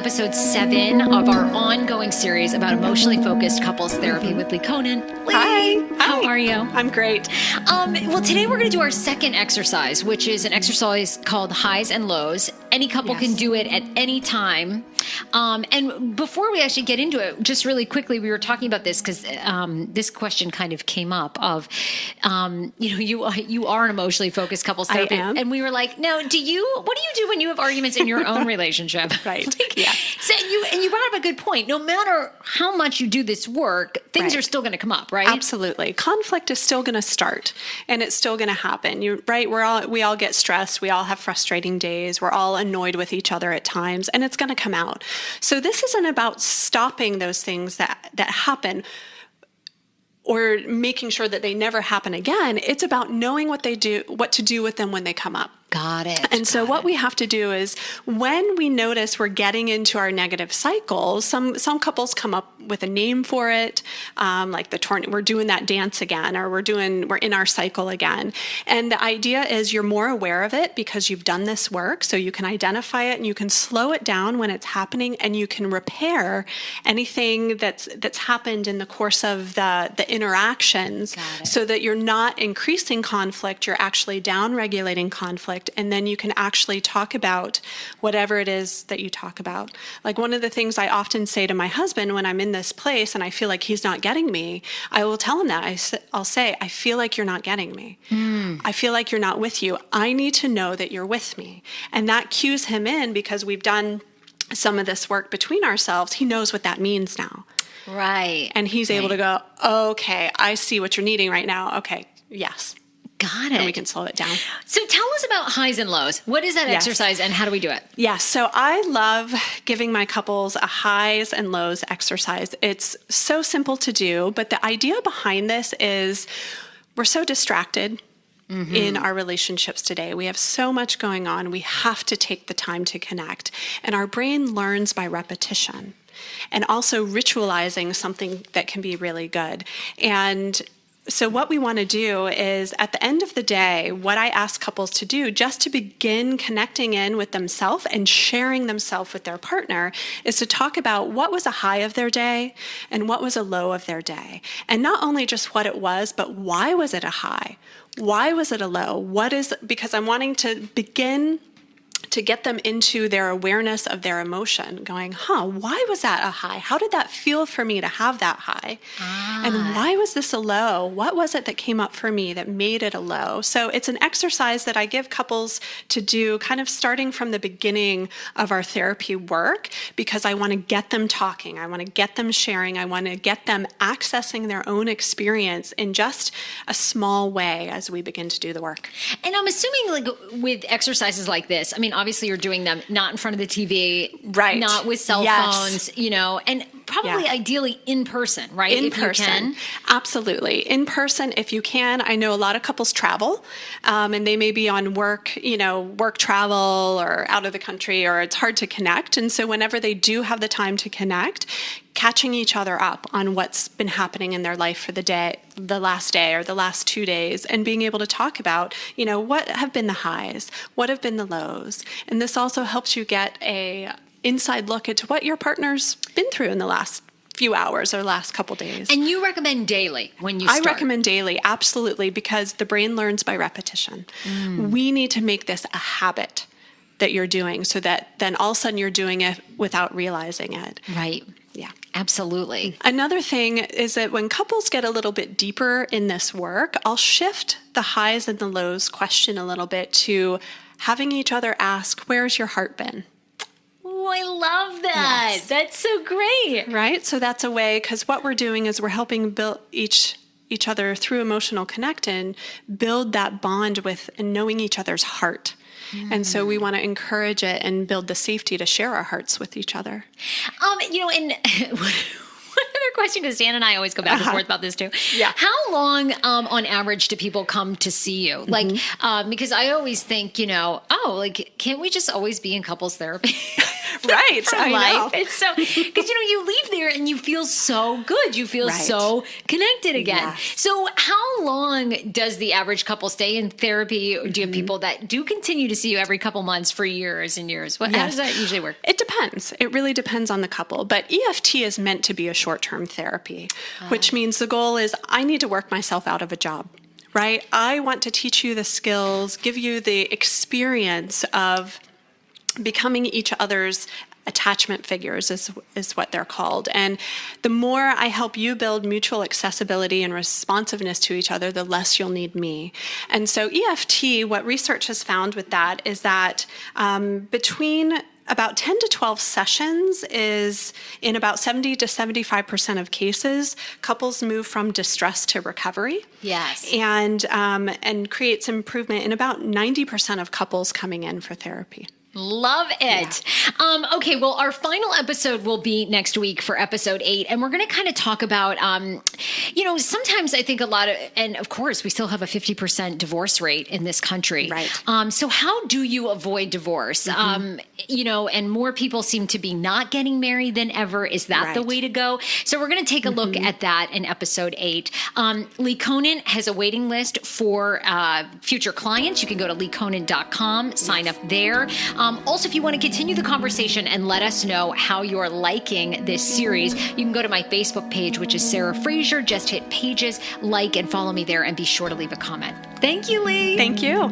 episode 7 of our ongoing series about emotionally focused couples therapy with Lee Conan. Lee, Hi. How are you? I'm great. Well, today we're going to do our second exercise, which is an exercise called highs and lows. Any couple can do it at any time. And before we actually get into it, just really quickly, we were talking about this because this question kind of came up of, you are an emotionally focused couples therapist. I am. And we were like, no, what do you do when you have arguments in your own relationship? Right. Yeah. So you brought up a good point. No matter how much you do this work, things are still going to come up, right? Absolutely. Conflict is still going to start and it's still going to happen. You're right. We all get stressed. We all have frustrating days. We're all annoyed with each other at times, and it's going to come out. So this isn't about stopping those things that happen or making sure that they never happen again. It's about knowing what to do with them when they come up. Got it. And so what we have to do is when we notice we're getting into our negative cycles, some couples come up with a name for it, like we're doing that dance again, or we're in our cycle again. And the idea is you're more aware of it because you've done this work, so you can identify it and you can slow it down when it's happening, and you can repair anything that's happened in the course of the interactions, so that you're not increasing conflict, you're actually down-regulating conflict. And then you can actually talk about whatever it is that you talk about. Like one of the things I often say to my husband when I'm in this place and I feel like he's not getting me, I will tell him that. I'll say, I feel like you're not getting me. I feel like you're not with you. I need to know that you're with me. And that cues him in because we've done some of this work between ourselves. He knows what that means now. Right. And he's able to go, okay, I see what you're needing right now. Okay, yes. Got it. And we can slow it down. So tell us about highs and lows. What is that exercise and how do we do it? Yes. So I love giving my couples a highs and lows exercise. It's so simple to do, but the idea behind this is we're so distracted in our relationships today. We have so much going on. We have to take the time to connect. And our brain learns by repetition and also ritualizing something that can be really good. And so what we want to do is at the end of the day, what I ask couples to do just to begin connecting in with themselves and sharing themselves with their partner is to talk about what was a high of their day and what was a low of their day. And not only just what it was, but why was it a high? Why was it a low? Because I'm wanting to begin to get them into their awareness of their emotion, going, why was that a high? How did that feel for me to have that high? And why was this a low? What was it that came up for me that made it a low? So it's an exercise that I give couples to do kind of starting from the beginning of our therapy work, because I want to get them talking. I want to get them sharing. I want to get them accessing their own experience in just a small way as we begin to do the work. And I'm assuming like with exercises like this, I mean, obviously you're doing them not in front of the TV, right? Not with cell phones, and probably ideally in person, right? In person. Absolutely. In person, if you can. I know a lot of couples travel, and they may be on work travel or out of the country, or it's hard to connect. And so whenever they do have the time to connect, catching each other up on what's been happening in their life for the last day or the last 2 days, and being able to talk about, what have been the highs, what have been the lows. And this also helps you get a inside look into what your partner's been through in the last few hours or last couple days. And you recommend daily when you start? I recommend daily, absolutely, because the brain learns by repetition. We need to make this a habit that you're doing so that then all of a sudden you're doing it without realizing it. Right. Yeah. Absolutely. Another thing is that when couples get a little bit deeper in this work, I'll shift the highs and the lows question a little bit to having each other ask, where's your heart been? Oh, I love that. Yes. That's so great. Right? So that's a way, because what we're doing is we're helping build each other through emotional connect and build that bond with and knowing each other's heart. And so we want to encourage it and build the safety to share our hearts with each other. And one other question, because Dan and I always go back and forth about this too. Yeah. How long, on average, do people come to see you? Like, because I always think, can't we just always be in couples therapy? Right. for I life. know. It's so, because, you leave there and you feel so good. You feel so connected again. Yes. So how long does the average couple stay in therapy? Or do you have people that do continue to see you every couple months for years and years? How does that usually work? It depends. It really depends on the couple. But EFT is meant to be a short-term therapy, which means the goal is I need to work myself out of a job. Right? I want to teach you the skills, give you the experience of becoming each other's attachment figures is what they're called. And the more I help you build mutual accessibility and responsiveness to each other, the less you'll need me. And so EFT, what research has found with that is that between about 10 to 12 sessions is in about 70 to 75% of cases, couples move from distress to recovery. Yes. And creates improvement in about 90% of couples coming in for therapy. Love it. Yeah. Okay, well, our final episode will be next week for episode 8. And we're going to kind of talk about, sometimes I think and of course, we still have a 50% divorce rate in this country. Right. So how do you avoid divorce? And more people seem to be not getting married than ever. Is that the way to go? So we're going to take a look at that in episode 8. Lee Conan has a waiting list for future clients. You can go to leeconan.com, sign up there. Also, if you want to continue the conversation and let us know how you're liking this series, you can go to my Facebook page, which is Sarah Fraser. Just hit pages, like, and follow me there, and be sure to leave a comment. Thank you, Lee. Thank you.